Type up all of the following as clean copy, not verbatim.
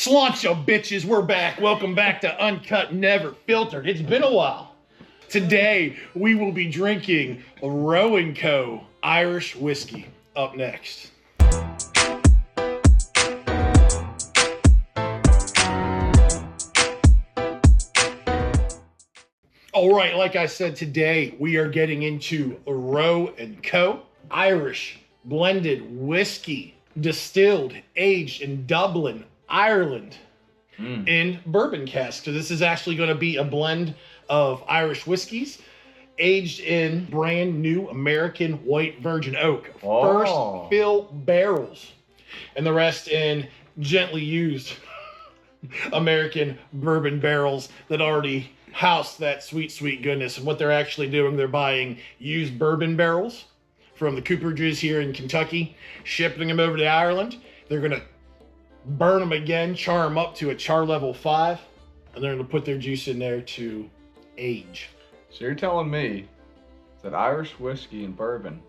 Sláinte bitches, we're back. Welcome back to Uncut Never Filtered. It's been a while. Today, we will be drinking Roe Co. Irish whiskey. Up next. All right, like I said, today we are getting into Roe Co. Irish blended whiskey, distilled, aged in Dublin, Ireland, in bourbon cask. So this is actually going to be a blend of Irish whiskeys aged in brand new American white virgin oak. First fill barrels, and the rest in gently used American bourbon barrels that already house that sweet, sweet goodness. And what they're actually doing, they're buying used bourbon barrels from the cooperages here in Kentucky, shipping them over to Ireland. They're going to burn them again, char them up to a char level 5, and they're going to put their juice in there to age. So you're telling me that Irish whiskey and bourbon,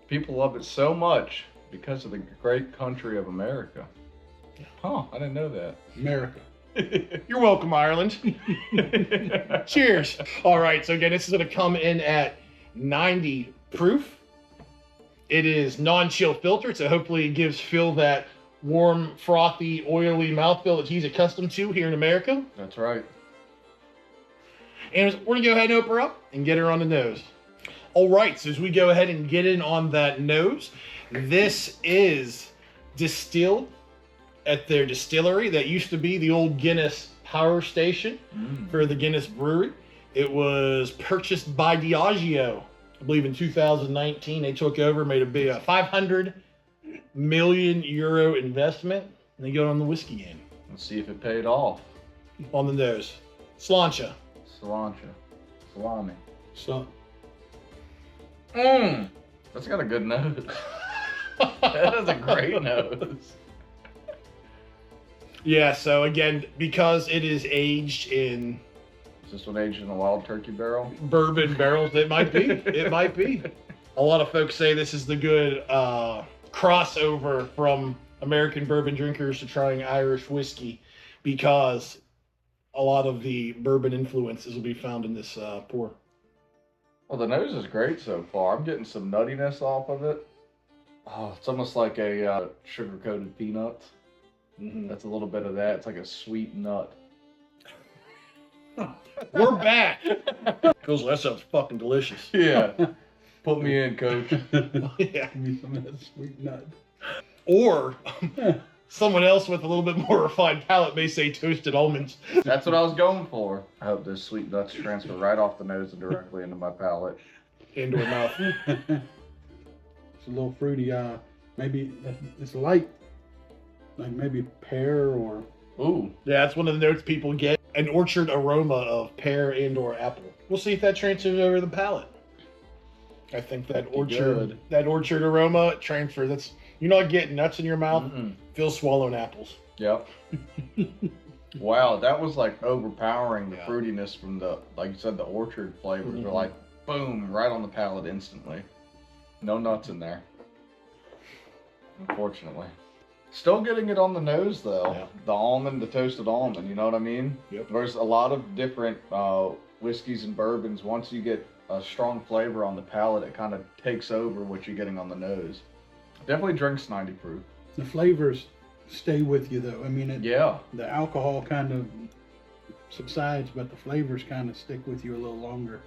people love it so much because of the great country of America? Huh, I didn't know that. America. You're welcome, Ireland. Cheers. All right, so again, this is going to come in at 90 proof. It is non-chill filtered, so hopefully it gives Phil that warm, frothy, oily mouthfeel that he's accustomed to here in America. That's right. And we're going to go ahead and open her up and get her on the nose. All right, so as we go ahead and get in on that nose, this is distilled at their distillery that used to be the old Guinness power station for the Guinness brewery. It was purchased by Diageo, I believe in 2019. They took over, made a big 500 million euro investment, and they got on the whiskey game. Let's see if it paid off. On the nose. Sláinte. Salami. So, That's got a good nose. That is a great nose. Yeah, so again, because it is aged in Is this one aged in a wild turkey barrel? bourbon barrels, it might be. It might be. A lot of folks say this is the good crossover from American bourbon drinkers to trying Irish whiskey, because a lot of the bourbon influences will be found in this pour. Well, the nose is great so far. I'm getting some nuttiness off of it. Oh, it's almost like a sugar-coated peanuts. That's a little bit of that. It's like a sweet nut. We're back. Goes, that sounds fucking delicious. Yeah. Put me in, coach. Yeah. give me some of that sweet nut. Or someone else with a little bit more refined palate may say toasted almonds. That's what I was going for. I hope those sweet nuts transfer right off the nose and directly into my palate. Into her mouth. It's a little fruity. Maybe it's light, like maybe pear or. Ooh. Yeah, that's one of the notes people get. An orchard aroma of pear and or apple. We'll see if that transfers over the palate. I think that orchard aroma transfer. That's, you're not getting nuts in your mouth. Phil's swallowing apples. Yep. Wow, that was like overpowering the fruitiness from the, like you said, the orchard flavors were like, boom, right on the palate instantly. No nuts in there. Unfortunately. Still getting it on the nose though. Yeah. The almond, the toasted almond, you know what I mean? Yep. There's a lot of different whiskeys and bourbons. Once you get a strong flavor on the palate, it kind of takes over what you're getting on the nose. Definitely drinks 90 proof. The flavors stay with you though. I mean, Yeah. the alcohol kind of subsides, but the flavors kind of stick with you a little longer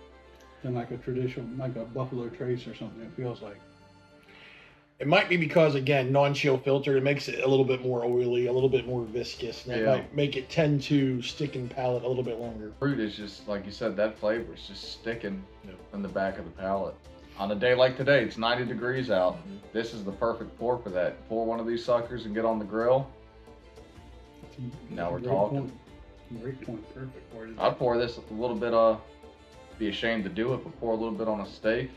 than like a traditional, like a Buffalo Trace or something. It feels like. It might be because, again, non-chill filter, it makes it a little bit more oily, a little bit more viscous, and that might make it tend to stick in palate a little bit longer. Fruit is just, like you said, that flavor is just sticking in the back of the palate. On a day like today, it's 90 degrees out. This is the perfect pour for that. Pour one of these suckers and get on the grill. Now we're talking. Great point. Perfect for it. I'd pour this with a little bit be ashamed to do it, but pour a little bit on a steak.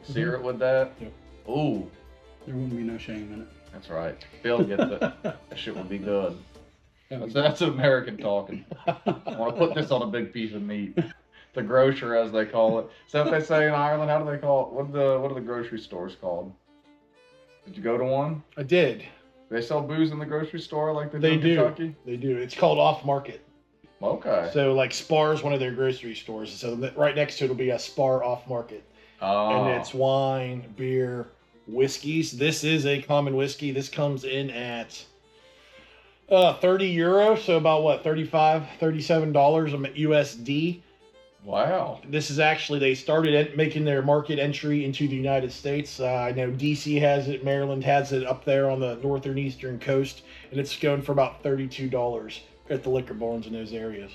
Sear it with that. Yep. Ooh. There wouldn't be no shame in it. That's right. Phil gets it. That shit would be good. That's American talking. I want to put this on a big piece of meat. The grocer, as they call it. Is that what they say in Ireland? How do they call it? What are the grocery stores called? Did you go to one? I did. They sell booze in the grocery store like they do They in do. Kentucky? They do. It's called Off Market. Okay. So like Spar is one of their grocery stores. So right next to it will be a Spar Off Market. Oh. And it's wine, beer, whiskeys. This is a common whiskey. This comes in at 30 euro, so about what, $37 USD. Wow. This is actually, they started making their market entry into the United States. I know DC has it, Maryland has it up there on the northern eastern coast, and it's going for about $32 at the liquor barns in those areas.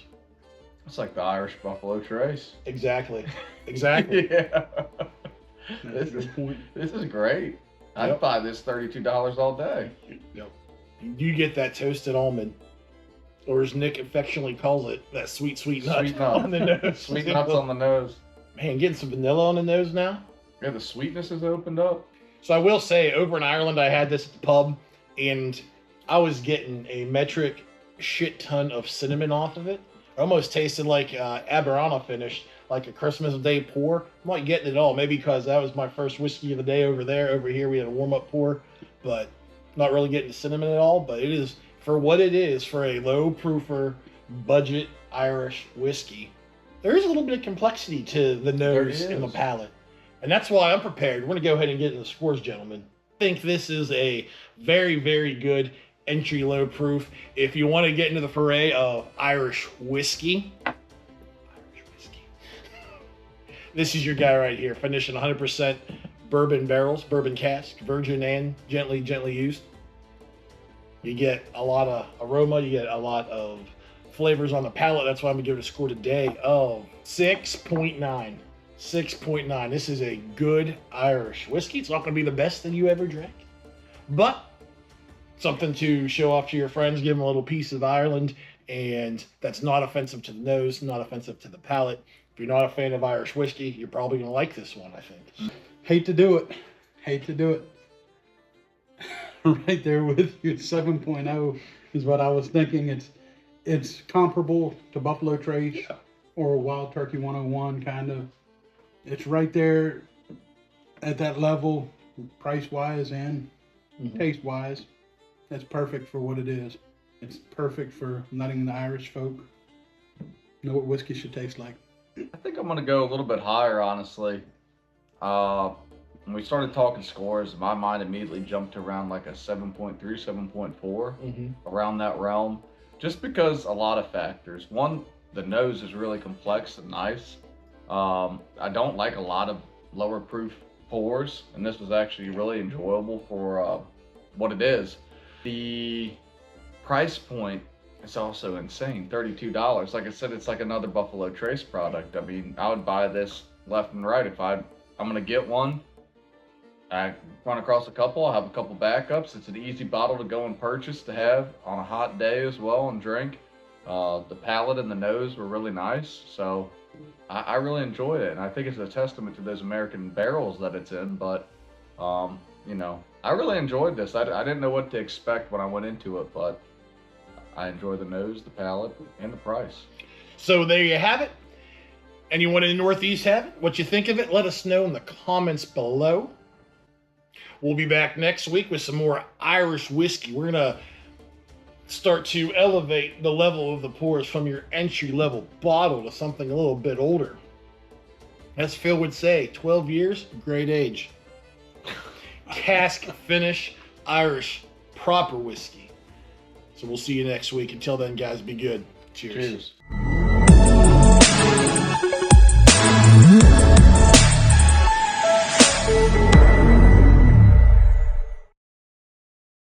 It's like the Irish Buffalo Trace. Exactly. Exactly. Yeah. That's a good point. This is great. I'd Yep. buy this $32 all day. Yep. You get that toasted almond, or as Nick affectionately calls it, that sweet, sweet nut, Sweet nut. on the nose. Sweet nuts on the nose. Man, getting some vanilla on the nose now. Yeah, the sweetness has opened up. So I will say, over in Ireland, I had this at the pub, and I was getting a metric shit ton of cinnamon off of it. It almost tasted like Aberana finish, like a Christmas Day pour. I'm not getting it all, maybe because that was my first whiskey of the day over there. Over here, we had a warm-up pour, but not really getting the cinnamon at all. But it is, for what it is, for a low-proofer, budget Irish whiskey, there is a little bit of complexity to the nose and the is. palate. And that's why I'm prepared. We're going to go ahead and get into the scores, gentlemen. I think this is a very, very good entry low proof. If you want to get into the foray of Irish whiskey, this is your guy right here. Finishing 100% bourbon barrels, bourbon cask, virgin and gently used. You get a lot of aroma. You get a lot of flavors on the palate. That's why I'm going to give it a score today of 6.9. 6.9. This is a good Irish whiskey. It's not going to be the best that you ever drank, but something to show off to your friends, give them a little piece of Ireland, and that's not offensive to the nose, not offensive to the palate. If you're not a fan of Irish whiskey, you're probably going to like this one, I think. Hate to do it. Hate to do it. Right there with you, 7.0 is what I was thinking. It's comparable to Buffalo Trace or Wild Turkey 101 kind of. It's right there at that level, price-wise and taste-wise. That's perfect for what it is. It's perfect for letting the Irish folk know what whiskey should taste like. I think I'm going to go a little bit higher, honestly. When we started talking scores, my mind immediately jumped to around like a 7.3, 7.4, around that realm. Just because a lot of factors. One, the nose is really complex and nice. I don't like a lot of lower proof pours, and this was actually really enjoyable for what it is. The price point is also insane, $32. Like I said, it's like another Buffalo Trace product. I mean, I would buy this left and right if I'm gonna get one. I run across a couple, I have a couple backups. It's an easy bottle to go and purchase to have on a hot day as well and drink. The palate and the nose were really nice, so I really enjoyed it, and I think it's a testament to those American barrels that it's in. But you know, I really enjoyed this. I didn't know what to expect when I went into it, but I enjoy the nose, the palate, and the price. So there you have it. Anyone in the Northeast have it? What you think of it? Let us know in the comments below. We'll be back next week with some more Irish whiskey. We're going to start to elevate the level of the pours from your entry-level bottle to something a little bit older. As Phil would say, 12 years, great age. Cask finish, Irish, proper whiskey. So we'll see you next week. Until then, guys, be good. Cheers. Cheers.